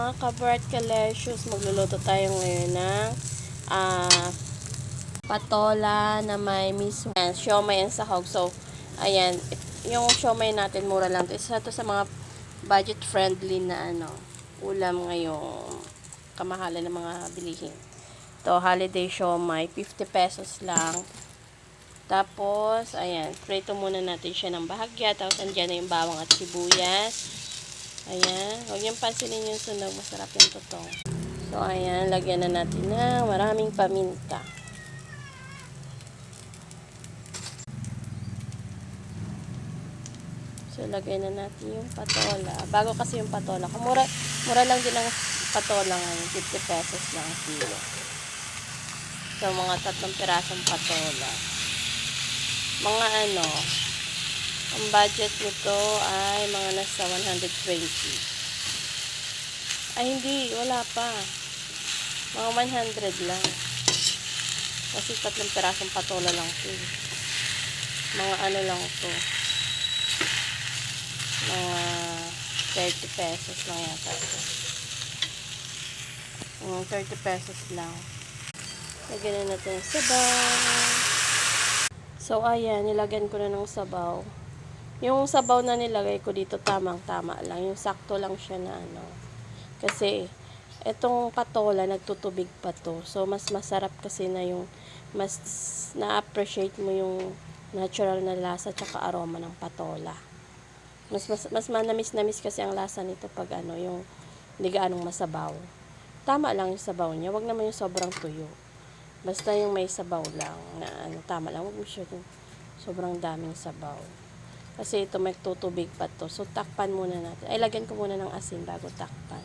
Mga kabart kalesius, magluluto tayo ngayon ng patola na may mismo. Siomay ang sahog. So, ayan, yung siomay natin mura lang. Isa to sa mga budget friendly na ulam ngayong kamahalan ng mga bilihin. To holiday siomay, 50 pesos lang. Tapos, ayan, prito muna natin siya ng bahagya. Tapos, andyan na yung bawang at sibuyas. Ayan, huwag niyang pansinin yung sunog, masarap yung totoo. So, ayan, lagyan na natin ng maraming paminta. So, lagyan na natin yung patola. Bago kasi yung patola. Mura lang din ang patola ngayon, 50 pesos lang kilo. So, mga 3 pirasong patola. Mga ang budget nito ay mga nasa 120. Ay, hindi. Wala pa. Mga 100 lang. Kasi 3 pirasong patola lang ito. Mga lang to. Mga 30 pesos lang yata ito. 30 pesos lang. Lagyan na natin yung sabaw. So, ayan. Nilagyan ko na ng sabaw. Yung sabaw na nilagay ko dito, tamang-tama lang. Yung sakto lang siya na Kasi, itong patola, nagtutubig pa to. So, mas masarap kasi na yung, mas na-appreciate mo yung natural na lasa tsaka aroma ng patola. Mas manamis-namis kasi ang lasa nito pag yung hindi gaanong masabaw. Tama lang yung sabaw niya. Wag naman yung sobrang tuyo. Basta yung may sabaw lang na tama lang. Wag mo siya sobrang daming sabaw. Kasi ito may tutubig pa to. So, takpan muna natin. Ay, lagyan ko muna ng asin bago takpan.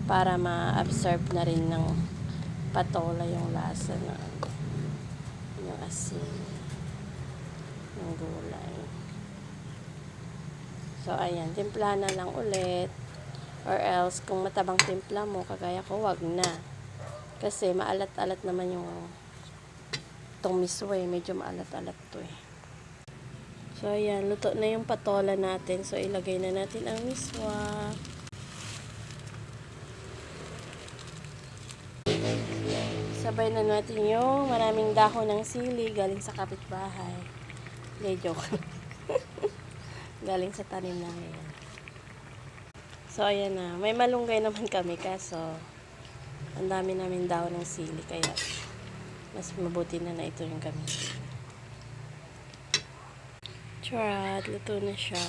Para ma-absorb na rin ng patola yung lasa na yung asin. Yung gulay. So, ayan. Timplahan na lang ulit. Or else, kung matabang timpla mo, kagaya ko, wag na. Kasi, maalat-alat naman yung itong miswa medyo maalat-alat to So, ayan, luto na yung patola natin. So, ilagay na natin ang miswa. Sabay na natin yung maraming dahon ng sili galing sa kapitbahay. Hindi, joke. Galing sa tanim namin. So, ayan na. May malunggay naman kami kaso ang dami namin dahon ng sili kaya mas mabuti na ito yung gamitin. Charot, luto na siya.